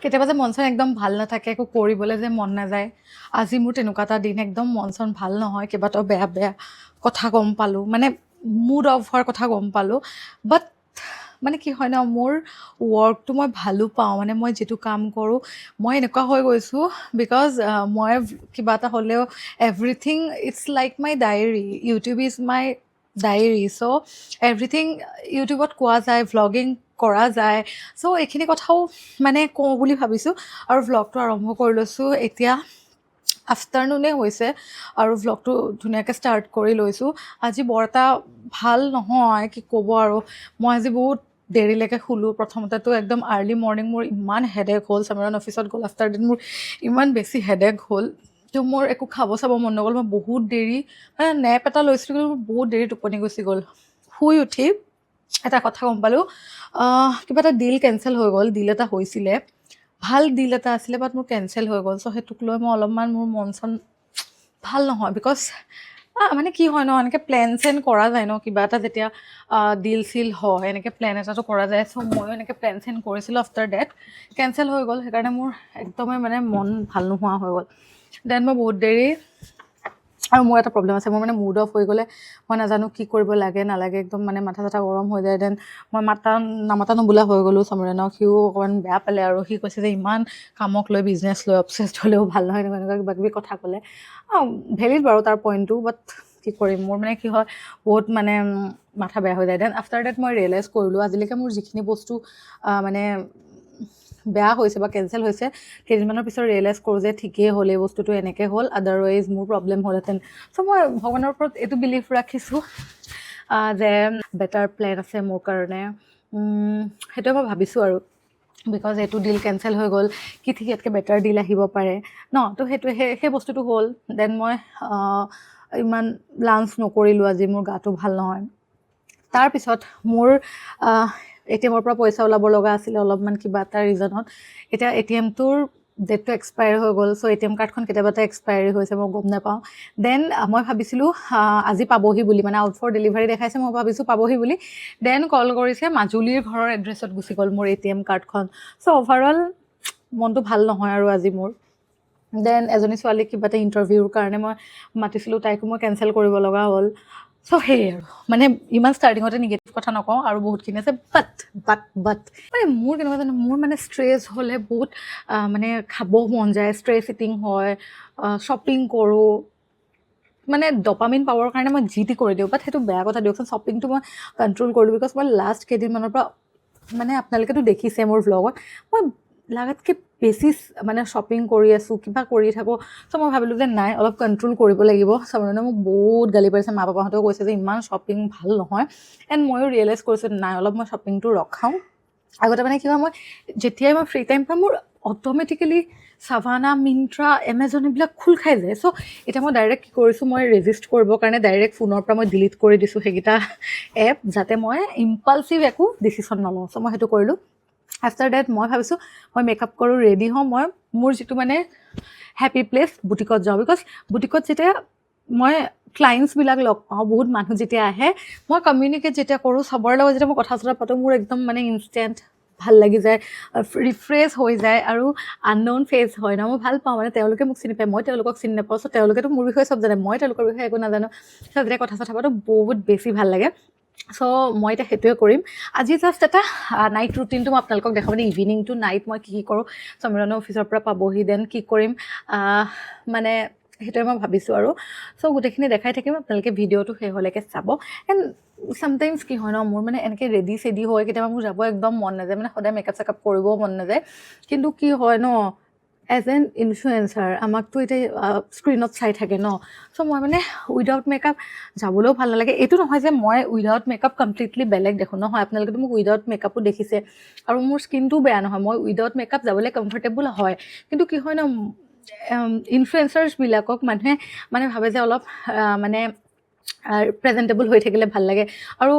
কেতিয়াবা যে মন চন একদম ভাল নাথাকে, একো কৰিবলৈ যে মন নাযায়। আজি মোৰ তেনেকুৱা এটা দিন, একদম মন চন ভাল নহয়, কেইবাটাও বেয়া বেয়া কথা গম পালোঁ, মানে মুড অফ হোৱাৰ কথা গম পালোঁ। বাট মানে কি হয় ন, মোৰ ৱৰ্কটো মই ভালো পাওঁ, মানে মই যিটো কাম কৰোঁ মই এনেকুৱা হৈ গৈছোঁ। বিকজ মই কিবা এটা হ'লেও everything it's like my diary, YouTube is my diary. So' everything ইউটিউবত কোৱা যায়, ভ্লগিং কৰা যায়। চ' এইখিনি কথাও মানে কওঁ বুলি ভাবিছোঁ আৰু ভ্লগটো আৰম্ভ কৰি লৈছোঁ। এতিয়া আফটাৰনুনে হৈছে আৰু ভ্লগটো ধুনীয়াকৈ ষ্টাৰ্ট কৰি লৈছোঁ। আজি বৰ এটা ভাল নহয়, কি ক'ব আৰু। মই আজি বহুত দেৰিলৈকে শুলোঁ। প্ৰথমতেতো একদম আৰ্লি মৰ্ণিং মোৰ ইমান হেডেক হ'ল, চামৰান অফিচত গ'ল আফটাৰ দিন মোৰ ইমান বেছি হেডেক হ'ল। তো মোৰ একো খাব চাব মন নগ'ল। মই বহুত দেৰি মানে নেপ এটা লৈছিলোঁ, কিন্তু মোৰ বহুত দেৰি টোপনি গুচি গ'ল। শুই উঠি এটা কথা গম পালোঁ, কিবা এটা ডিল কেঞ্চেল হৈ গ'ল। ডিল এটা হৈছিলে, ভাল ডিল এটা আছিলে, বাট মোৰ কেঞ্চেল হৈ গ'ল। চ' সেইটোক লৈ মই অলপমান মোৰ মন চন ভাল নহয়। বিকজ মানে কি হয় ন, এনেকৈ প্লেন চেন কৰা যায় ন, কিবা এটা যেতিয়া ডিল চিল হয় এনেকৈ প্লেন এটাটো কৰা যায়। চ' ময়ো এনেকৈ প্লেন চেন কৰিছিলোঁ, আফটাৰ ডেট কেঞ্চেল হৈ গ'ল। সেইকাৰণে মোৰ একদমেই মানে মন ভাল নোহোৱা হৈ গ'ল। দেন মই বহুত দেৰি, আৰু মোৰ এটা প্ৰব্লেম আছে, মোৰ মানে মুড অফ হৈ গ'লে মই নাজানো কি কৰিব লাগে নালাগে, একদম মানে মাথা চাথা গৰম হৈ যায়। দেন মই নামাতা নুবোলা হৈ গ'লোঁ চামৰেনক। সিও অকণমান বেয়া পালে আৰু সি কৈছে যে ইমান কামক লৈ, বিজনেছ লৈ অবচেছড হ'লেও ভাল নহয়, এনেকুৱা কিবা কিবি কথা ক'লে। ভেলিড বাৰু তাৰ পইণ্টটো, বাট কি কৰিম, মোৰ মানে কি হয় বহুত মানে মাথা বেয়া হৈ যায়। দেন আফটাৰ ডেট মই ৰিয়েলাইজ কৰিলোঁ, আজিলৈকে মোৰ যিখিনি বস্তু মানে বেয়া হৈছে বা কেঞ্চেল হৈছে, কেইদিনমানৰ পিছত ৰিয়েলাইজ কৰোঁ যে ঠিকেই হ'ল, এই বস্তুটো এনেকৈ হ'ল, আদাৰৱাইজ মোৰ প্ৰব্লেম হ'লহেঁতেন। চ' মই ভগৱানৰ ওপৰত এইটো বিলিভ ৰাখিছোঁ যে বেটাৰ প্লেন আছে মোৰ কাৰণে। সেইটোৱে মই ভাবিছোঁ আৰু। বিকজ এইটো ডিল কেঞ্চেল হৈ গ'ল, কি ঠিক ইয়াতকৈ বেটাৰ ডিল আহিব পাৰে ন। তো সেইটোৱে সেই বস্তুটো হ'ল। দেন মই ইমান লাঞ্চ নকৰিলোঁ আজি, মোৰ গাটো ভাল নহয়। তাৰপিছত মোৰ ATM-ৰ পৰা পইচা ওলাব লগা আছিলে অলপমান কিবা এটা ৰিজনত। এতিয়া ATM-টোৰ ডেটটো এক্সপায়াৰ হৈ গ'ল। চ' ATM কাৰ্ডখন কেতিয়াবা এটা এক্সপায়াৰী হৈছে, মই গম নাপাওঁ। দেন মই ভাবিছিলোঁ আজি পাবহি বুলি, মানে আউট ফৰ ডেলিভাৰী দেখাইছে, মই ভাবিছোঁ পাবহি বুলি। দেন কল কৰিছে, মাজুলীৰ ঘৰৰ এড্ৰেছত গুচি গ'ল মোৰ ATM কাৰ্ডখন। চ' অভাৰঅল মনটো ভাল নহয় আৰু আজি মোৰ। দেন এজনী ছোৱালীক কিবা এটা ইণ্টাৰভিউৰ কাৰণে মই মাতিছিলোঁ, তাইকো মই কেঞ্চেল কৰিব লগা হ'ল। চ' সেয়ে আৰু মানে ইমান ষ্টাৰ্টিঙতে নিগেটিভ কথা নকওঁ, আৰু বহুতখিনি আছে। বাট মানে মোৰ কেনেকুৱা জানো, মোৰ মানে ষ্ট্ৰেছ হ'লে বহুত মানে খাব মন যায়, ষ্ট্ৰেছ ইটিং হয়, শ্বপিং কৰোঁ, মানে ডপামিন পাবৰ কাৰণে মই যি টি কৰি দিওঁ। বাট সেইটো বেয়া কথা দিয়কচোন। শ্বপিংটো মই কণ্ট্ৰল কৰিলোঁ, বিকজ মই লাষ্ট কেইদিনমানৰ পৰা, মানে আপোনালোকেতো দেখিছে মোৰ ভ্লগত, মই লাগাতকৈ বেছি মানে শ্বপিং কৰি আছোঁ, কিবা কৰি থাকোঁ। চ' মই ভাবিলোঁ যে নাই, অলপ কণ্ট্ৰল কৰিব লাগিব। চামৰণে মোক বহুত গালি পাৰিছে, মা পাপাহঁতেও কৈছে যে ইমান শ্বপিং ভাল নহয়। এণ্ড ময়ো ৰিয়েলাইজ কৰিছোঁ নাই, অলপ মই শ্বপিংটো ৰখাওঁ। আগতে মানে কি হয়, মই যেতিয়াই মই ফ্ৰী টাইম পাওঁ, মোৰ অট'মেটিকেলি চাভানা, মিন্ত্ৰা, এমেজন এইবিলাক খোল খাই যায়। চ' এতিয়া মই ডাইৰেক্ট কি কৰিছোঁ, মই ৰেজিষ্ট কৰিবৰ কাৰণে ডাইৰেক্ট ফোনৰ পৰা মই ডিলিট কৰি দিছোঁ সেইকেইটা এপ, যাতে মই ইম্পালচিভ একো ডিচিশ্যন নলওঁ। চ' মই সেইটো কৰিলোঁ। আফটাৰ ডেট মই ভাবিছোঁ মই মেকআপ কৰোঁ, ৰেডি হওঁ, মই মোৰ যিটো মানে হেপী প্লেচ বুটিকত যাওঁ। বিকজ বুটিকত যেতিয়া মই ক্লায়েণ্টছবিলাক লগ পাওঁ, বহুত মানুহ যেতিয়া আহে, মই কমিউনিকেট যেতিয়া কৰোঁ, চবৰ লগত যেতিয়া মই কথা চথা পাতোঁ, মোৰ একদম মানে ইনষ্টেণ্ট ভাল লাগি যায়, ৰিফ্ৰেছ হৈ যায়। আৰু আনন'ন ফেচ হয় ন, মই ভাল পাওঁ, মানে তেওঁলোকে মোক চিনি পায়, মই তেওঁলোকক চিনি নাপাওঁ। চ' তেওঁলোকেতো মোৰ বিষয়ে চব জানে, মই তেওঁলোকৰ বিষয়ে একো নাজানো। চ' যেতিয়া কথা চথা পাতোঁ বহুত বেছি ভাল লাগে। চ' মই এতিয়া সেইটোৱে কৰিম। আজি জাষ্ট এটা নাইট ৰুটিনটো মই আপোনালোকক দেখাম, মানে ইভিনিং টু নাইট মই কি কৰোঁ। সমীৰণৰ অফিচৰ পৰা পাবহি, দেন কি কৰিম, মানে সেইটোৱে মই ভাবিছোঁ আৰু। চ' গোটেইখিনি দেখাই থাকিম, আপোনালোকে ভিডিঅ'টো শেষলৈকে চাব। এণ্ড চামটাইমছ কি হয় ন, মোৰ মানে এনেকৈ ৰেডি চেডি হয়, কেতিয়াবা মোৰ যাব একদম মন নাযায়, মানে সদায় মেকআপ চেকআপ কৰিবও মন নাযায়। কিন্তু কি হয় ন, এজ এন ইনফ্লুৱেঞ্চাৰ আমাকতো এতিয়া স্ক্ৰীণত চাই থাকে ন। চ' মই মানে উইদাউট মেকআপ যাবলৈও ভাল নালাগে। এইটো নহয় যে মই উইদাউট মেকআপ কমপ্লিটলি বেলেগ দেখোঁ, নহয়। আপোনালোকেতো মোক উইদাউট মেকআপো দেখিছে, আৰু মোৰ স্কিনটোও বেয়া নহয়, মই উইদাউট মেকআপ যাবলৈ কমফৰ্টেবল হয়। কিন্তু কি হয় ন, ইনফ্লুৱেঞ্চাৰ্ছবিলাকক মানুহে মানে ভাবে যে অলপ মানে প্ৰেজেণ্টেবল হৈ থাকিলে ভাল লাগে। আৰু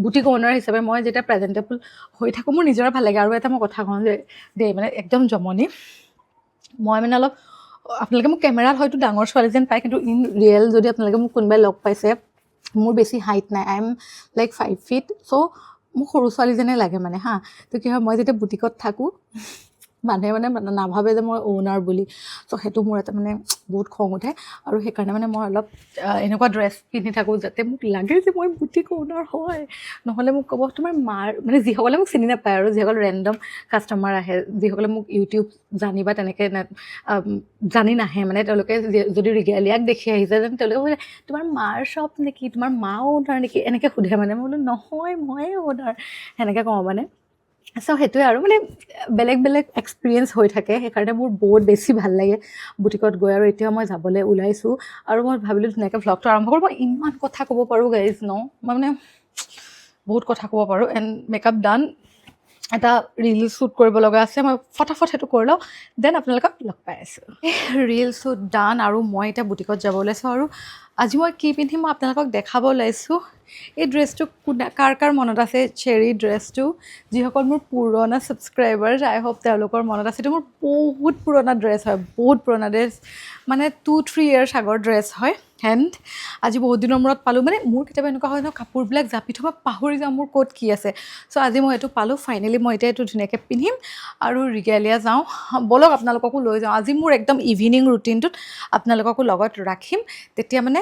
বুটিক অ'নাৰ হিচাপে মই যেতিয়া প্ৰেজেণ্টেবল হৈ থাকোঁ, মোৰ নিজৰে ভাল লাগে। আৰু এটা মই কথা কওঁ যে দেই, মানে একদম জমনি, মই মানে অলপ, আপোনালোকে মোক কেমেৰাত হয়তো ডাঙৰ ছোৱালী যেন পায়, কিন্তু ইন ৰিয়েল যদি আপোনালোকে মোক কোনোবাই লগ পাইছে, মোৰ বেছি হাইট নাই, আই এম লাইক 5 feet। চ' মোক সৰু ছোৱালী যেনে লাগে মানে, তো কি হয়, মই যেতিয়া বুটিকত থাকোঁ, মানুহে মানে নাভাবে যে মই অ'নাৰ বুলি। চ' সেইটো মোৰ এটা মানে বহুত খং উঠে আৰু সেইকাৰণে মানে মই অলপ এনেকুৱা ড্ৰেছ পিন্ধি থাকোঁ যাতে মোক লাগে যে মই বুটিক অ'নাৰ হয়। নহ'লে মোক ক'ব তোমাৰ মাৰ মানে যিসকলে মোক চিনি নাপায় আৰু যিসকল ৰেণ্ডম কাষ্টমাৰ আহে, যিসকলে মোক ইউটিউব জানি বা তেনেকৈ জানি নাহে মানে তেওঁলোকে যদি ৰিগেলিয়াক দেখি আহিছে যেন তেওঁলোকে বোলে তোমাৰ মাৰ শ্বপ নেকি, তোমাৰ মা অ'নাৰ নেকি, এনেকৈ সোধে মানে। মই বোলো নহয় ময়ে অ'নাৰ, সেনেকৈ কওঁ মানে। চ' সেইটোৱে আৰু মানে বেলেগ বেলেগ এক্সপিৰিয়েঞ্চ হৈ থাকে, সেইকাৰণে মোৰ বহুত বেছি ভাল লাগে বুটিকত গৈ। আৰু এতিয়া মই যাবলৈ ওলাইছোঁ আৰু মই ভাবিলোঁ ধুনীয়াকৈ ভ্লগটো আৰম্ভ কৰোঁ। মই ইমান কথা ক'ব পাৰোঁ গাইজ ন, মই মানে বহুত কথা ক'ব পাৰোঁ। এণ্ড মেকআপ ডান, এটা ৰিল শ্বুট কৰিব লগা আছে, মই ফটাফট সেইটো কৰি লওঁ, দেন আপোনালোকক লগ পাই আছোঁ। ৰিল শ্বুট ডান আৰু মই এতিয়া বুটিকত যাব ওলাইছোঁ। আৰু আজি মই কি পিন্ধিম মই আপোনালোকক দেখাব ওলাইছোঁ। এই ড্ৰেছটো কাৰ কাৰ মনত আছে, চেৰী ড্ৰেছটো? যিসকল মোৰ পুৰণা ছাবস্ক্ৰাইবাৰ, আই হোপ তেওঁলোকৰ মনত আছে। এইটো মোৰ বহুত পুৰণা ড্ৰেছ হয়, বহুত পুৰণা ড্ৰেছ, মানে 2-3 ইয়াৰ্ছ আগৰ ড্ৰেছ হয়। এণ্ড আজি বহুত দিনৰ মূৰত পালোঁ। মানে মোৰ কেতিয়াবা এনেকুৱা হয় ন, কাপোৰবিলাক জাপি থ'ব পাহৰি যাওঁ মোৰ ক'ত কি আছে। চ' আজি মই এইটো পালোঁ ফাইনেলি। মই এতিয়া এইটো ধুনীয়াকৈ পিন্ধিম আৰু ৰিগেলিয়া যাওঁ। ব'লক আপোনালোককো লৈ যাওঁ। আজি মোৰ একদম ইভিনিং ৰুটিনটোত আপোনালোককো লগত ৰাখিম, তেতিয়া মানে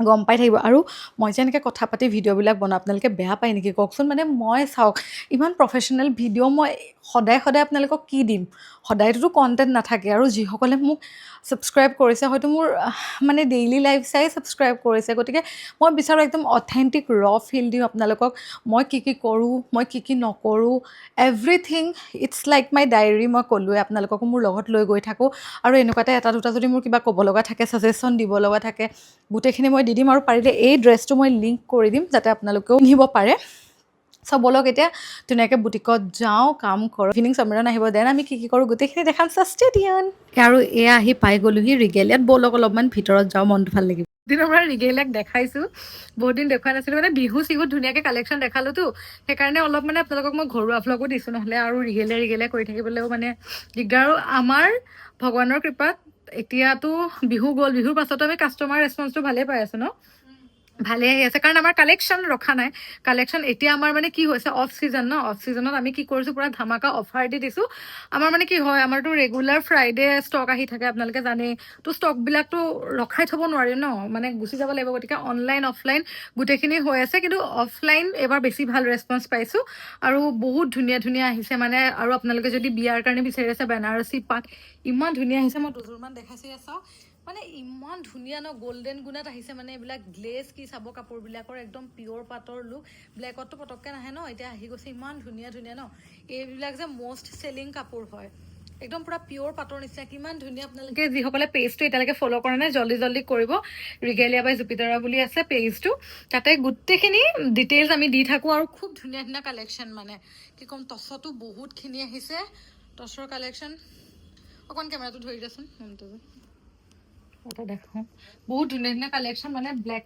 গম পাই থাকিব। আৰু মই যে এনেকৈ কথা পাতি ভিডিঅ'বিলাক বনাওঁ, আপোনালোকে বেয়া পায় নেকি কওকচোন? মানে মই চাওক, ইমান প্ৰফেশ্যনেল ভিডিঅ' মই সদায় সদায় আপোনালোকক কি দিম? সদায়টোতো কণ্টেণ্ট নাথাকে। আৰু যিসকলে মোক ছাবস্ক্ৰাইব কৰিছে হয়তো মোৰ মানে ডেইলি লাইফ চাই ছাবস্ক্ৰাইব কৰিছে, গতিকে মই বিচাৰোঁ একদম অথেণ্টিক ফিল দিওঁ আপোনালোকক। মই কি কি কৰোঁ, মই কি কি নকৰোঁ, everything it's like my diary. মই ক'লোৱে আপোনালোককো মোৰ লগত লৈ গৈ থাকোঁ। আৰু এনেকুৱাতে এটা দুটা যদি মোৰ কিবা ক'ব লগা থাকে, ছাজেশ্যন দিব লগা থাকে, গোটেইখিনি মই দি দিম। আৰু পাৰিলে এই ড্ৰেছটো মই লিংক কৰি দিম যাতে আপোনালোকেও পিন্ধিব পাৰে। চ' ব'লক এতিয়া ধুনীয়াকৈ বুটিকত যাওঁ, কাম কৰোঁ। ইভিনিং সমীৰণ আহিব, দেন আমি কি কি কৰোঁ গোটেইখিনি দেখাম। Stay tune. আৰু এয়া আহি পাই গ'লোহি ৰিগেলিয়াত। ব'লক অলপমান ভিতৰত যাওঁ, মনটো ভাল লাগিব। দিনৰ পৰা ৰিগেলিয়াক দেখাইছোঁ, বহুত দিন দেখুওৱা নাছিলোঁ। মানে বিহু চিহুত ধুনীয়াকৈ কালেকশ্যন দেখালোঁতো, সেইকাৰণে অলপ মানে আপোনালোকক মই ঘৰুৱা ভ্লগো দিছোঁ। নহ'লে আৰু ৰিগেলিয়া কৰি থাকিবলৈও মানে দিগদাৰ। আৰু আমাৰ ভগৱানৰ কৃপাত এতিয়াতো বিহু গ'ল, বিহুৰ পাছতো আমি কাষ্টমাৰ ৰেচপন্সটো ভালেই পাই আছোঁ ন, ভালে আহি আছে। কাৰণ আমাৰ কালেকশ্যন ৰখা নাই। কালেকশ্যন এতিয়া আমাৰ মানে কি হৈছে, অফ ছিজন ন, অফ ছিজনত আমি কি কৰিছোঁ, পূৰা ধামাকা অফাৰ দি দিছোঁ। আমাৰ মানে কি হয়, আমাৰতো ৰেগুলাৰ ফ্ৰাইডে ষ্টক আহি থাকে, আপোনালোকে জানেই। তো ষ্টকবিলাকতো ৰখাই থ'ব নোৱাৰি ন, মানে গুচি যাব লাগিব। গতিকে অনলাইন অফলাইন গোটেইখিনি হৈ আছে, কিন্তু অফলাইন এবাৰ বেছি ভাল ৰেচপন্স পাইছোঁ। আৰু বহুত ধুনীয়া ধুনীয়া আহিছে মানে। আৰু আপোনালোকে যদি বিয়াৰ কাৰণে বিচাৰি আছে, বেনাৰসী পাট ইমান ধুনীয়া আহিছে। মই দুযোৰমান দেখাইছোঁ, চাওঁ মানে ইমান ধুনীয়া ন, গল্ডেন গুণাত আহিছে। মানে এইবিলাক গ্লেজ কি চাব কাপোৰবিলাকৰ, একদম পিয়'ৰ পাটৰ লুক। ব্লেকততো পটককৈ নাহে ন, এতিয়া আহি গৈছে। ইমান ধুনীয়া ধুনীয়া ন, এইবিলাক যে মষ্ট চেলিং কাপোৰ হয়, একদম পূৰা পিয়'ৰ পাটৰ নিচিনা। কিমান ধুনীয়া। আপোনালোকে যিসকলে পেজটো এতিয়ালৈকে ফ'ল' কৰা নাই, জল্দি জল্দি কৰিব। ৰিগেলিয়া বাই জুপিটাৰা বুলি আছে পেজটো, তাতে গোটেইখিনি ডিটেইলছ আমি দি থাকোঁ। আৰু খুব ধুনীয়া ধুনীয়া কালেকশ্যন, মানে কি ক'ম, টচতো বহুতখিনি আহিছে। টচৰ কালেকশ্যন অকণ কেমেৰাটো ধৰি দিয়াচোন, মনটো এটা দেখাওঁ। বহুত ধুনীয়া ধুনীয়া কালেকশ্যন, মানে ব্লেক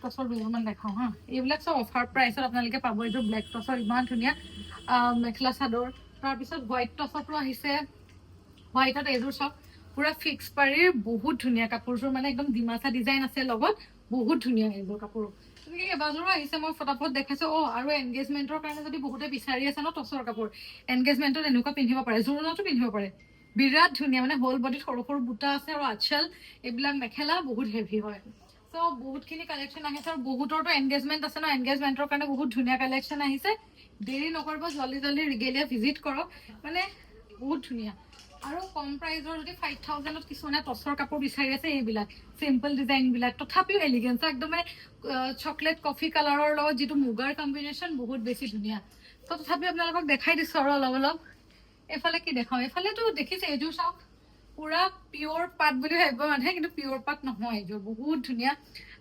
টচৰ দুযোৰমান দেখাওঁ হা। এইবিলাক চব অফাৰ প্ৰাইচত আপোনালোকে পাব। এইযোৰ ব্লেক টচৰ ইমান ধুনীয়া মেখেলা চাদৰ। তাৰপিছত হোৱাইট টচতো আহিছে, হোৱাইটত এইযোৰ চব পুৰা ফিক্স পাৰীৰ বহুত ধুনীয়া কাপোৰযোৰ, মানে একদম ডিমাচা ডিজাইন আছে লগত, বহুত ধুনীয়া এইবোৰ কাপোৰ। তেনেকৈ কেইবাযোৰো আহিছে, মই ফটাফট দেখাইছোঁ। আৰু এনগেজমেণ্টৰ কাৰণে যদি বহুতে বিচাৰি আছে ন টচৰ কাপোৰ, এনগেজমেণ্টত এনেকুৱা পিন্ধিব পাৰে, জোৰোণতো পিন্ধিব পাৰে। বিৰাট ধুনীয়া, মানে হোল বডিত সৰু সৰু বুটা আছে। আৰু আঁচল এইবিলাক মেখেলা বহুত হেভি হয়। চ' বহুতখিনি কালেকশ্যন আহিছে। আৰু বহুতৰতো এনগেজমেণ্ট আছে ন, এনগেজমেণ্টৰ কাৰণে বহুত ধুনীয়া কালেকশ্যন আহিছে। দেৰি নকৰিব, জল্দি জল্দি ৰিগেলিয়া ভিজিট কৰক, মানে বহুত ধুনীয়া। আৰু কম প্ৰাইজৰ যদি 5000ত কিছুমানে টচৰ কাপোৰ বিচাৰি আছে, এইবিলাক চিম্পল ডিজাইনবিলাক তথাপিও এলিগেঞ্চ, একদম মানে চকলেট কফি কালাৰৰ লগত যিটো মুগাৰ কম্বিনেশ্যন, বহুত বেছি ধুনীয়া। ত' তথাপিও আপোনালোকক দেখাই দিছোঁ আৰু অলপ অলপ। এইফালে কি দেখাওঁ, এইফালেতো দেখিছে, এইযোৰ চাওক, পুৰা পিয়'ৰ পাট বুলি ভাবিব মানুহে, কিন্তু পিয়'ৰ পাট নহয়। এইযোৰ বহুত ধুনীয়া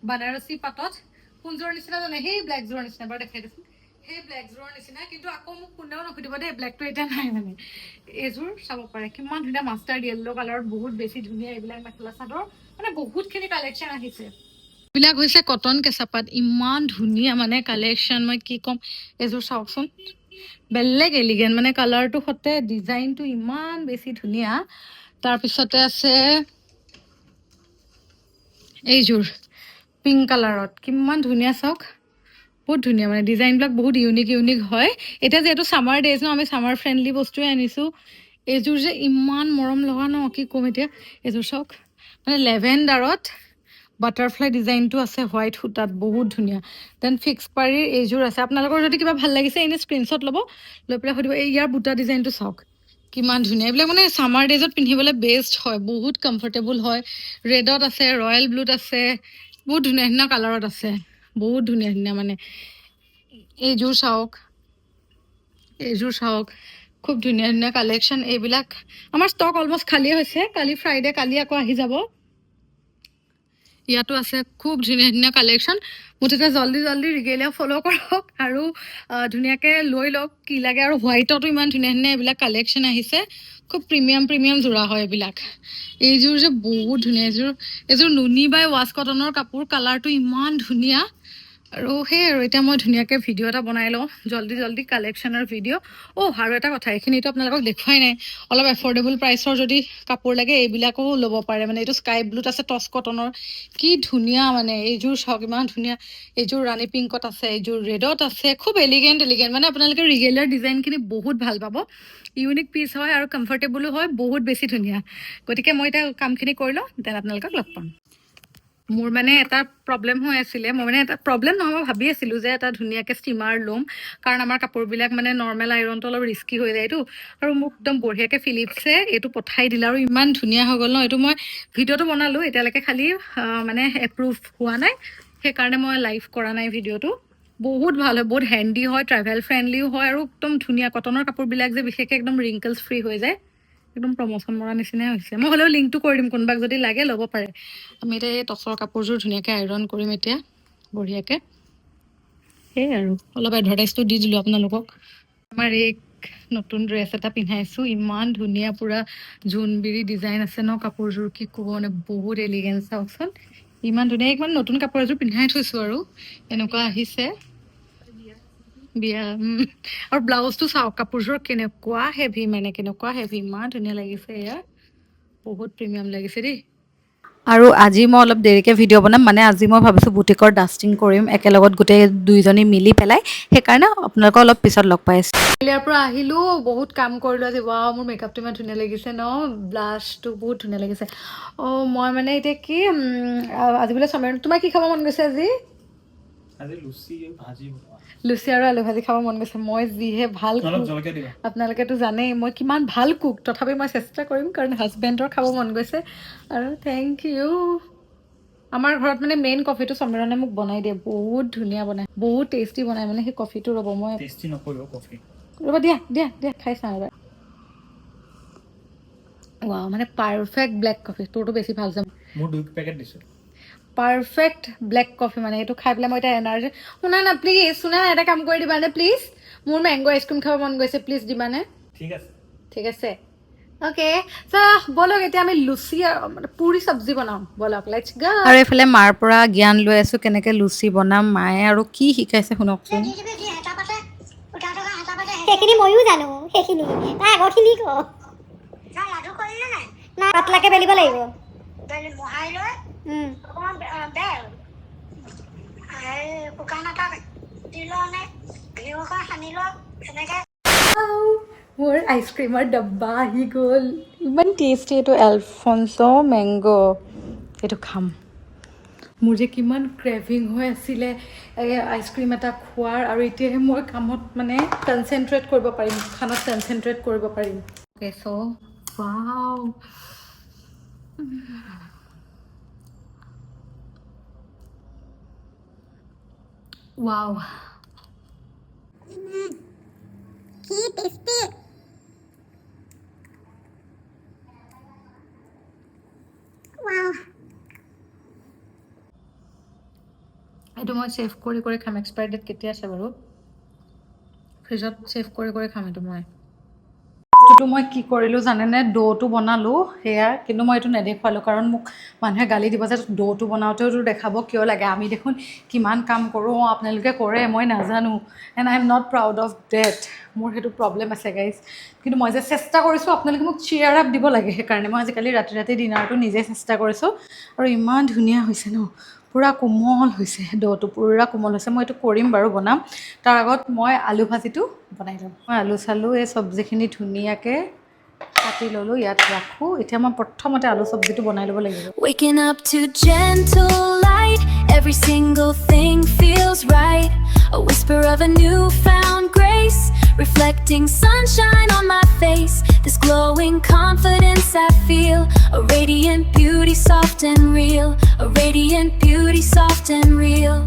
বানাৰসী পাটত। কোনযোৰৰ নিচিনা জানে, সেই ব্লেকযোৰৰ নিচিনা। বাৰু দেখাই দিছোঁ, সেই ব্লেকযোৰৰ নিচিনা। কিন্তু আকৌ মোক কোনেও নসুধিব দেই, ব্লেকটো এতিয়া নাই মানে। এইযোৰ চাব পাৰে, কিমান ধুনীয়া মাষ্টাৰ্ড য়েল্ল' কালাৰত, বহুত বেছি ধুনীয়া এইবিলাক মেখেলা চাদৰ। মানে বহুতখিনি কালেকশ্যন আহিছে। এইবিলাক হৈছে কটন কেঁচাপাত, ইমান ধুনীয়া মানে কালেকশ্যন, মই কি ক'ম। এইযোৰ চাওকচোন, বেলেগ এলিগেণ্ট, মানে কালাৰটো সতে ডিজাইনটো ইমান বেছি ধুনীয়া। তাৰপিছতে আছে এইযোৰ পিংক কালাৰত, কিমান ধুনীয়া চাওক, বহুত ধুনীয়া মানে ডিজাইনবিলাক বহুত ইউনিক হয়। এতিয়া যিহেতু ছামাৰ ডেজ ন, আমি ছামাৰ ফ্ৰেণ্ডলি বস্তুৱে আনিছোঁ। এইযোৰ যে ইমান মৰম লগা ন, কি ক'ম এতিয়া। এইযোৰ চাওক, মানে লেভেণ্ডাৰত বাটাৰফ্লাই ডিজাইনটো আছে হোৱাইট সূতাত, বহুত ধুনীয়া। দেন ফিক্স পাৰীৰ এইযোৰ আছে। আপোনালোকৰ যদি কিবা ভাল লাগিছে এনেই স্ক্ৰীনশ্বট ল'ব, লৈ পেলাই সুধিব। এই ইয়াৰ বুটা ডিজাইনটো চাওক কিমান ধুনীয়া। এইবিলাক মানে ছামাৰ ডেজত পিন্ধিবলৈ বেষ্ট হয়, বহুত কমফৰ্টেবল হয়। ৰেডত আছে, ৰয়েল ব্লুত আছে, বহুত ধুনীয়া ধুনীয়া কালাৰত আছে, বহুত ধুনীয়া ধুনীয়া মানে। এইযোৰ চাওক, এইযোৰ চাওক, খুব ধুনীয়া ধুনীয়া কালেকশ্যন। এইবিলাক আমাৰ ষ্টক অলমষ্ট খালীয়ে হৈছে। কালি ফ্ৰাইডে, কালি আকৌ আহি যাব। ইয়াতো আছে খুব ধুনীয়া ধুনীয়া কালেকশ্যন। মুঠতে জল্দি জল্দি ৰিগেলিয়া ফ'ল' কৰক আৰু ধুনীয়াকৈ লৈ লওক কি লাগে। আৰু হোৱাইটতো ইমান ধুনীয়া ধুনীয়া এইবিলাক কালেকশ্যন আহিছে, খুব প্ৰিমিয়াম যোৰা হয় এইবিলাক। এইযোৰ যে বহুত ধুনীয়া, এইযোৰ নুনি বাই ৱাছ কটনৰ কাপোৰ, কালাৰটো ইমান ধুনীয়া। আৰু সেই আৰু এতিয়া মই ধুনীয়াকৈ ভিডিঅ' এটা বনাই লওঁ, জল্দি কালেকশ্যনৰ ভিডিঅ'। আৰু এটা কথা, এইখিনিতো আপোনালোকক দেখুৱাই নাই। অলপ এফৰ্ডেবল প্ৰাইচৰ যদি কাপোৰ লাগে এইবিলাকো ল'ব পাৰে। মানে এইটো স্কাই ব্লুত আছে, টচ কটনৰ, কি ধুনীয়া মানে। এইযোৰ চাওক ইমান ধুনীয়া। এইযোৰ ৰাণী পিংকত আছে, এইযোৰ ৰেডত আছে, খুব এলিগেণ্ট মানে আপোনালোকে ৰিগেলিয়াৰ ডিজাইনখিনি বহুত ভাল পাব। ইউনিক পিচ হয় আৰু কমফৰ্টেবলো হয়, বহুত বেছি ধুনীয়া। গতিকে মই এতিয়া কামখিনি কৰি লওঁ, দেন আপোনালোকক লগ পাম। মোৰ মানে এটা প্ৰব্লেম হৈ আছিলে, মই মানে এটা প্ৰব্লেম নহয়, মই ভাবি আছিলোঁ যে এটা ধুনীয়াকৈ ষ্টিমাৰ ল'ম, কাৰণ আমাৰ কাপোৰবিলাক মানে নৰ্মেল আইৰণটো অলপ ৰিস্কি হৈ যায়তো। আৰু মোক একদম বঢ়িয়াকৈ ফিলিপছে এইটো পঠাই দিলে আৰু ইমান ধুনীয়া হৈ গ'ল ন। এইটো মই ভিডিঅ'টো বনালোঁ, এতিয়ালৈকে খালি মানে এপ্ৰুভ হোৱা নাই, সেইকাৰণে মই লাইভ কৰা নাই ভিডিঅ'টো। বহুত ভাল হয়, বহুত হেণ্ডি হয়, ট্ৰেভেল ফ্ৰেণ্ডলিও হয়, আৰু একদম ধুনীয়া কটনৰ কাপোৰবিলাক যে বিশেষকৈ একদম ৰিংকলছ ফ্ৰী হৈ যায়, একদম প্ৰমোশ্যন মৰা নিচিনাই হৈছে। মই হ'লেও লিংকটো কৰি দিম, কোনোবাক যদি লাগে ল'ব পাৰে। আমি এতিয়া এই টচৰ কাপোৰযোৰ ধুনীয়াকৈ আইৰণ কৰিম এতিয়া বঢ়িয়াকৈ। সেয়ে আৰু অলপ এডভাৰটাইজটো দি দিলোঁ আপোনালোকক। আমাৰ এই নতুন ড্ৰেছ এটা পিন্ধাইছোঁ, ইমান ধুনীয়া, পূৰা জোনবিৰি ডিজাইন আছে ন কাপোৰযোৰ, কি ক'ব মানে, বহুত এলিগেঞ্চ। চাওকচোন ইমান ধুনীয়া। ইমান নতুন কাপোৰ এযোৰ পিন্ধাই থৈছোঁ আৰু এনেকুৱা আহিছে বিয়া। আৰু ব্লাউজটো চাওক, কাপোৰযোৰ কেনেকুৱা হেভি, মানে কেনেকুৱা হেভি, ইমান ধুনীয়া লাগিছে। এয়া বহুত প্ৰিমিয়াম লাগিছে দেই। আৰু আজি মই অলপ দেৰিকৈ ভিডিঅ' বনাম, মানে আজি মই ভাবিছোঁ বুটিকৰ ডাষ্টিং কৰিম একেলগত গোটেই দুইজনী মিলি পেলাই, সেইকাৰণে আপোনালোকক অলপ পিছত লগ পাই আছোঁ। ইয়াৰ পৰা আহিলোঁ, বহুত কাম কৰিলোঁ আজি। মোৰ মেকআপটো ইমান ধুনীয়া লাগিছে ন, ব্লাছটো বহুত ধুনীয়া লাগিছে। মই মানে এতিয়া কি আজি বোলে সমীৰণ, তোমাৰ কি খাব মন গৈছে আজি? লুচি আৰু আলু ভাজি খাব মন গৈছে। মই যিহে ভাল কুক, আপোনালোকেতো জানেই মই কিমান ভাল কুক, তথাপি মই চেষ্টা কৰিম, কাৰণ হাজবেণ্ডৰ খাব মন গৈছে। আৰু থেংক ইউ। আমাৰ ঘৰত মানে মেইন কফিটো সমীৰণে মোক বনাই দিয়ে, বহুত ধুনীয়া বনায়, বহুত টেষ্টি বনায় মানে সেই কফিটো। ৰ'ব মই টেষ্টি নকৰিব কফি, ৰ'ব দিয়া খাই চাওঁ এবাৰ। মানে পাৰফেক্ট ব্লেক কফি। তোৰতো বেছি ভাল হৈছে, মোৰ 2 পেকেট দিছোঁ। পাৰফেক্ট ব্লেক কফি মানে এইটো খাই পেলাই মই এতিয়া এনাৰ্জি। শুনা না প্লিজ, শুনা না, এটা কাম কৰি দিবানে প্লিজ? মোৰ মেংগ' আইচক্ৰীম খাব মন গৈছে, প্লিজ দিবানে? ঠিক আছে অ'কে। ব'লক এতিয়া আমি লুচি মানে পুৰি চব্জি বনাওঁ, ব'লক লেটছ গো। আৰু এইফালে মাৰ পৰা জ্ঞান লৈ আছোঁ কেনেকৈ লুচি বনাম, মায়ে আৰু কি শিকাইছে শুনকচোন। সেইখিনি ময়ো জানো, সেইখিনি তাৰ আগৰখিনি ক। পাতলাকে বেলিব লাগিব। মোৰ আইচক্ৰীমৰ ডাব্বা আহি গ'ল, ইমান টেষ্টি। এইটো এলফনছ মেংগ', এইটো খাম। মোৰ যে কিমান ক্ৰেভিং হৈ আছিলে আইচক্ৰীম এটা খোৱাৰ, আৰু এতিয়াহে মই কামত মানে কনচেনট্ৰেট কৰিব পাৰিম, খানাত কনচেনট্ৰেট কৰিব পাৰিম। অ'কে ৱাও, ৱাও, কি টেষ্টি। ৱাও, এইটো মই ছেভ কৰি খাম। এক্সপায়াৰ ডেট কেতিয়া আছে বাৰু? ফ্ৰিজত ছেভ কৰি খাম এইটো মই। এইটো মই কি কৰিলোঁ জানেনে, ড'টো বনালোঁ সেয়া, কিন্তু মই এইটো নেদেখুৱালোঁ, কাৰণ মোক মানুহে গালি দিব যে ড'টো বনাওঁতেওতো দেখাব কিয় লাগে, আমি দেখোন কিমান কাম কৰোঁ। আপোনালোকে কৰে, মই নাজানো, and I am not proud of that. মোৰ সেইটো প্ৰব্লেম আছে গাইজ। কিন্তু মই যে চেষ্টা কৰিছোঁ, আপোনালোকে মোক চিয়াৰ আপ দিব লাগে, সেইকাৰণে মই আজিকালি ৰাতি ডিনাৰটো নিজে চেষ্টা কৰিছোঁ। আৰু ইমান ধুনীয়া হৈছে ন, পূৰা কোমল হৈছে ড'টো পূৰা কোমল হৈছে মই এইটো কৰিম বাৰু বনাম তাৰ আগত মই আলু ভাজিটো বনাই ল'ম মই আলু চালু এই চব্জিখিনি ধুনীয়াকৈ কাটি ল'লোঁ ইয়াত ৰাখোঁ এতিয়া মই প্ৰথমতে আলু চব্জিটো বনাই ল'ব লাগিব Waking up to gentle light, every single thing feels right. A whisper of a newfound grace, reflecting sunshine on my face. This glowing confidence I feel, a radiant beauty soft and real, a radiant beauty soft and real.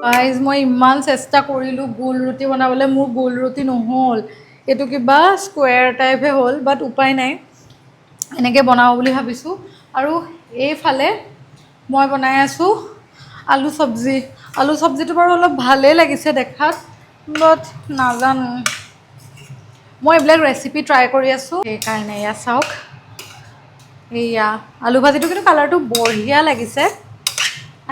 Guys মই ইমান চেষ্টা কৰিলোঁ গোল ৰুটি বনাবলৈ মোৰ গোল ৰুটি নহ'ল এইটো কিবা square টাইপহে হ'ল বাট উপায় নাই এনেকৈ বনাওঁ বুলি ভাবিছোঁ আৰু এইফালে মই বনাই আছোঁ আলু চব্জিটো বাৰু অলপ ভালেই লাগিছে দেখাত বাট নাজানো মই এইবিলাক ৰেচিপি ট্ৰাই কৰি আছোঁ সেইকাৰণে এয়া চাওক এয়া আলু ভাজিটো কিন্তু কালাৰটো বঢ়িয়া লাগিছে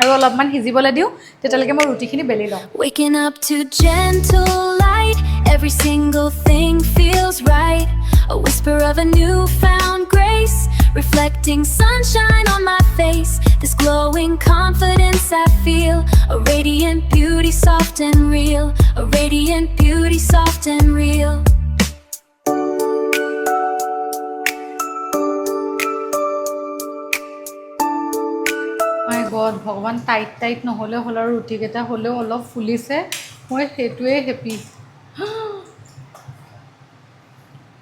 আৰু অলপমান সিজিবলৈ দিওঁ তেতিয়ালৈকে মই ৰুটিখিনি বেলি লওঁ Waking up to gentle light, every single thing feels right. A whisper of a newfound grace, reflecting sunshine on my face. This glowing confidence I feel, a radiant beauty soft and real, a radiant beauty soft and real. My god ভগৱান tight নহ'লেও হ'ল আৰু ৰুটিকেইটা হ'লেও অলপ ফুলিছে মই সেইটোৱে happy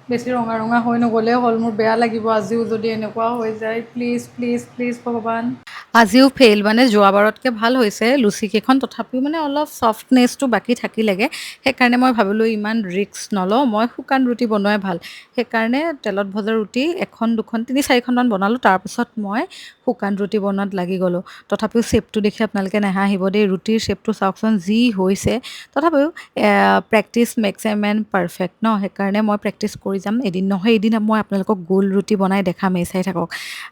বেছি ৰঙা হৈ নগ'লেও হ'ল মোৰ বেয়া লাগিব আজিও যদি এনেকুৱা হৈ যায় প্লিজ ভগৱান আজিও ফেইল মানে যোৱাবাৰতকৈ ভাল হৈছে লুচিকেইখন তথাপিও মানে অলপ ছফ্টনেছটো বাকী থাকিলেগৈ সেইকাৰণে মই ভাবিলোঁ ইমান ৰিস্ক নলওঁ মই শুকান ৰুটি বনোৱাই ভাল সেইকাৰণে তেলত ভজা ৰুটি এখন দুখন 3-4খনমান বনালোঁ তাৰপিছত মই শুকান ৰুটি বনোৱাত লাগি গ'লোঁ তথাপিও শ্বেপটো দেখি আপোনালোকে নাহাঁহিব দেই ৰুটিৰ শ্বেপটো চাওকচোন যি হৈছে তথাপিও practice makes a man perfect ন সেইকাৰণে মই প্ৰেক্টিছ কৰি যাম এদিন নহয় এদিন মই আপোনালোকক গোল ৰুটি বনাই দেখামেই চাই থাকক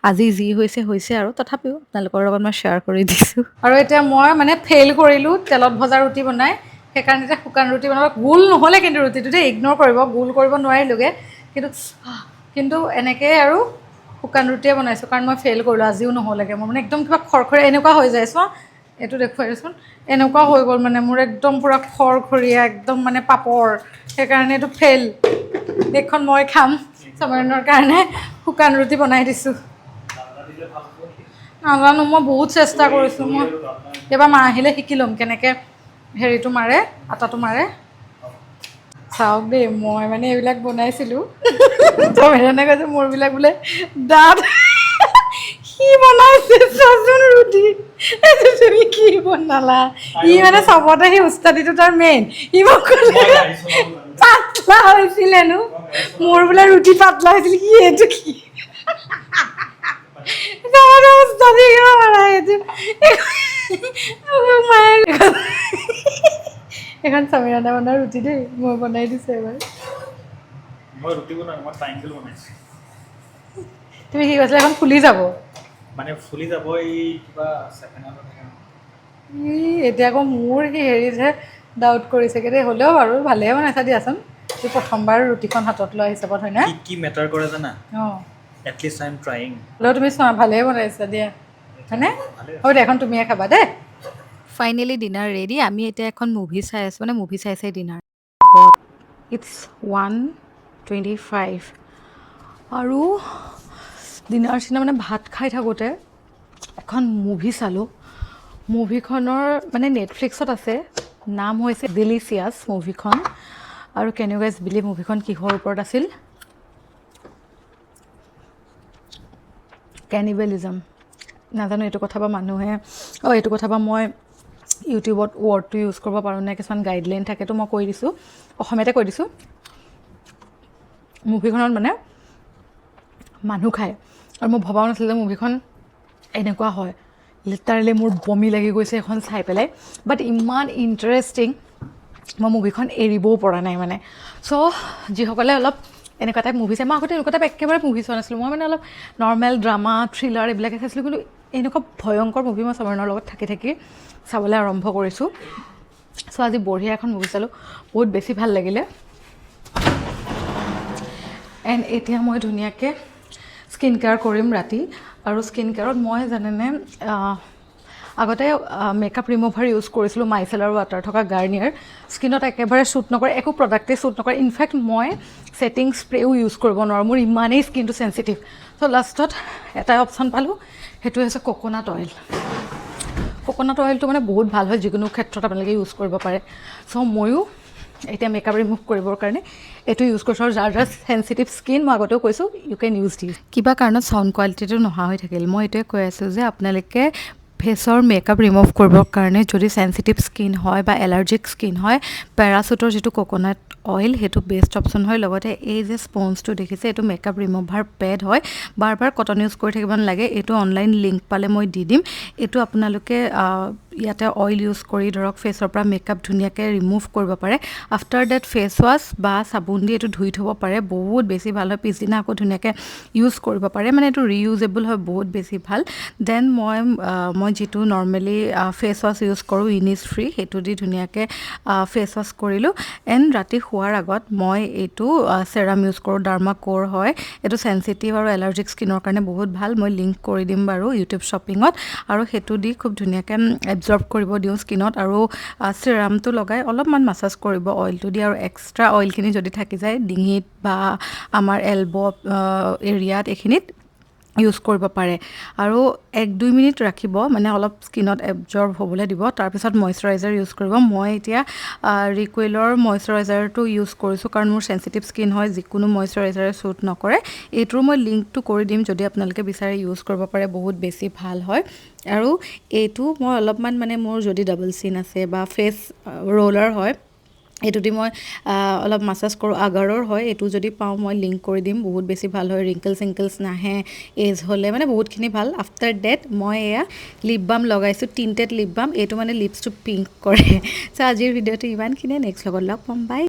আজি যি হৈছে আৰু তথাপিও আপোনালোকৰ লগত মই শ্বেয়াৰ কৰি দিছোঁ আৰু এতিয়া মই মানে ফেইল কৰিলোঁ তেলত ভজা ৰুটি বনাই সেইকাৰণে এতিয়া শুকান ৰুটি বনাব গোল নহ'লে কিন্তু ৰুটিটো দেই ইগন'ৰ কৰিব গোল কৰিব নোৱাৰিলোঁগৈ কিন্তু এনেকৈ আৰু শুকান ৰুটিয়ে বনাইছোঁ কাৰণ মই ফেইল কৰিলোঁ আজিও নহ'লেগৈ মোৰ মানে একদম কিবা খৰখৰীয়া এনেকুৱা হৈ যায় চোৱা এইটো দেখুৱাই দেচোন এনেকুৱা হৈ গ'ল মানে মোৰ একদম পূৰা খৰখৰীয়া একদম মানে পাপৰ সেইকাৰণে এইটো ফেইল এইখন মই খাম সমৰণৰ কাৰণে শুকান ৰুটি বনাই দিছোঁ নাজানো মই বহুত চেষ্টা কৰিছোঁ মই এইবাৰ মা আহিলে শিকি ল'ম কেনেকৈ হেৰিটো মাৰে আটাটো মাৰে চাওক দেই মই মানে এইবিলাক বনাইছিলোঁ সমৰণে কৈছে মোৰবিলাক বোলে দাঁত কি বনাইছে চোৱাচোন ৰুটি তুমি কি বনালা ই মানে চবতে সি উস্তাদিটো তাৰ মেইন ই মোক পাতলা হৈছিলেনো মোৰ বোলে ৰুটি পাতলা হৈছিল কি এইটো কি এখন সমীৰণে বনোৱা ৰুটি দেই মই বনাই দিছোঁ এবাৰ তুমি কি কৈছিলা এখন ফুলি যাব মানে ফুলি যাব এই কিবা ছেকেণ্ডত এতিয়া আকৌ মোৰ সেই হেৰিতহে ডাউট কৰিছেগৈ দেই হ'লেও বাৰু ভালেহে বনাইছা দিয়াচোন তুমি প্ৰথমবাৰ ৰুটিখন হাতত লোৱা হিচাপত হয় না কি মেটাৰ কৰে জানা অঁ এটলিষ্ট আই এম ট্ৰাইং হ'লেও তুমি চোৱা ভালেহে বনাইছা দিয়া হয়নে হ'ব দে এখন তুমিয়ে খাবা দেই ফাইনেলি ডিনাৰ ৰেডি আমি এতিয়া এখন মুভি চাই আছোঁ মানে মুভি চাই ডিনাৰ ইটছ 1:25 আৰু ডিনাৰ চিনা মানে ভাত খাই থাকোঁতে এখন মুভি চালোঁ মুভিখনৰ মানে নেটফ্লিক্সত আছে নাম হৈছে ডিলিচিয়াছ মুভিখন আৰু কেন ইউ গাইজ বিলিভ মুভিখন কিহৰ ওপৰত আছিল কেনিবেলিজম নাজানো এইটো কথা বা মানুহে এইটো কথা বা মই ইউটিউবত ৱৰ্ডটো ইউজ কৰিব পাৰোঁ নে কিছুমান গাইডলাইন থাকেতো মই কৈ দিছোঁ অসমীয়াতে কৈ দিছোঁ মুভিখনত মানে মানুহ খায় আৰু মই ভবাও নাছিলোঁ যে মুভিখন এনেকুৱা হয় লিটাৰেলি মোৰ বমি লাগি গৈছে এখন চাই পেলাই বাট ইমান ইণ্টাৰেষ্টিং মই মুভিখন এৰিবও পৰা নাই মানে চ' যিসকলে অলপ এনেকুৱা টাইপ মুভি চাই মই আগতে এনেকুৱা টাইপ একেবাৰে মুভি চোৱা নাছিলোঁ মই মানে অলপ নৰ্মেল ড্ৰামা থ্ৰিলাৰ এইবিলাকে চাইছিলোঁ কিন্তু এনেকুৱা ভয়ংকৰ মুভি মই সমৰণৰ লগত থাকি চাবলৈ আৰম্ভ কৰিছোঁ চ' আজি বঢ়িয়া এখন মুভি চালোঁ বহুত বেছি ভাল লাগিলে এণ্ড এতিয়া মই ধুনীয়াকৈ স্কিন কেয়াৰ কৰিম ৰাতি আৰু স্কিন কেয়াৰত মই জানেনে আগতে মেকআপ ৰিমুভাৰ ইউজ কৰিছিলোঁ মাইচেলাৰ ৱাটাৰ থকা গাৰ্নিয়াৰ স্কিনত একেবাৰে শ্বুট নকৰে একো প্ৰডাক্টেই শ্বুট নকৰে ইনফেক্ট মই ছেটিং স্প্ৰেও ইউজ কৰিব নোৱাৰোঁ মোৰ ইমানেই স্কিনটো চেঞ্চিটিভ চ' লাষ্টত এটাই অপশ্যন পালোঁ সেইটো হৈছে কোকোনাট অইল কোকোনাট অইলটো মানে বহুত ভাল হয় যিকোনো ক্ষেত্ৰত আপোনালোকে ইউজ কৰিব পাৰে চ' ময়ো এতিয়া মেকআপ ৰিমুভ কৰিবৰ কাৰণে এইটো ইউজ কৰিছোঁ আৰু যাৰ যাৰ চেঞ্চিটিভ স্কিন মই আগতেও কৈছোঁ ইউ কেন ইউজ দিছ কিবা কাৰণত চাউণ্ড কোৱালিটিটো নহা হৈ থাকিল মই এইটোৱে কৈ আছোঁ যে আপোনালোকে ফেচৰ মেকআপ ৰিমুভ কৰিবৰ কাৰণে যদি চেঞ্চিটিভ স্কিন হয় বা এলাৰ্জিক স্কিন হয় পেৰাচুটৰ যিটো কোকোনাট অইল সেইটো বেষ্ট অপশ্যন হয় লগতে এই যে স্পঞ্জটো দেখিছে এইটো মেকআপ ৰিমুভাৰ পেড হয় বাৰ বাৰ কটন ইউজ কৰি থাকিব নালাগে এইটো অনলাইন লিংক পালে মই দি দিম এইটো আপোনালোকে ইয়াতে অইল ইউজ কৰি ধৰক ফেচৰ পৰা মেকআপ ধুনীয়াকৈ ৰিমুভ কৰিব পাৰে আফটাৰ ডেট ফেচ ৱাছ বা চাবোন দি এইটো ধুই থ'ব পাৰে বহুত বেছি ভাল হয় পিছদিনা আকৌ ধুনীয়াকৈ ইউজ কৰিব পাৰে মানে এইটো ৰিইউজেবল হয় বহুত বেছি ভাল দেন মই যিটো নৰ্মেলি ফেচ ৱাছ ইউজ কৰোঁ ইনিজ ফ্ৰী সেইটো দি ধুনীয়াকৈ ফেচ ৱাছ কৰিলোঁ এণ্ড ৰাতি শোৱাৰ আগত মই এইটো চেৰাম ইউজ কৰোঁ ডাৰ্মা কোৰ হয় এইটো চেঞ্চিটিভ আৰু এলাৰ্জিক স্কিনৰ কাৰণে বহুত ভাল মই লিংক কৰি দিম বাৰু ইউটিউব শ্বপিঙত আৰু সেইটো দি খুব ধুনীয়াকৈ এবজৰ্ব কৰিব দিওঁ স্কিনত আৰু চেৰামটো লগাই অলপমান মাছাজ কৰিব অইলটো দি আৰু এক্সট্ৰা অইলখিনি যদি থাকি যায় ডিঙিত বা আমাৰ এলব' এৰিয়াত এইখিনিত ইউজ কৰিব পাৰে আৰু 1-2 মিনিট ৰাখিব মানে অলপ স্কিনত এবজৰ্ব হ'বলৈ দিব তাৰপিছত মইশ্চাৰাইজাৰ ইউজ কৰিব মই এতিয়া ৰিকুৱেলৰ মইশ্চাৰাইজাৰটো ইউজ কৰিছোঁ কাৰণ মোৰ চেঞ্চিটিভ স্কিন হয় যিকোনো মইশ্চাৰাইজাৰে শ্বুট নকৰে এইটোৰ মই লিংকটো কৰি দিম যদি আপোনালোকে বিচাৰে ইউজ কৰিব পাৰে বহুত বেছি ভাল হয় আৰু এইটো মই অলপমান মানে মোৰ যদি ডাবল চিন আছে বা ফেচ ৰোলাৰ হয় এইটো দি মই অলপ মাছাজ কৰোঁ আগাৰৰ হয় এইটো যদি পাওঁ মই লিংক কৰি দিম বহুত বেছি ভাল হয় ৰিংকলছ নাহে এজ হ'লে মানে বহুতখিনি ভাল আফটাৰ ডেট মই এয়া লিপ বাম লগাইছোঁ টিণ্টেড লিপ বাম এইটো মানে লিপছটো পিংক কৰে চ' আজিৰ ভিডিঅ'টো ইমানখিনিয়ে নেক্সট লগত লগ পাম বাই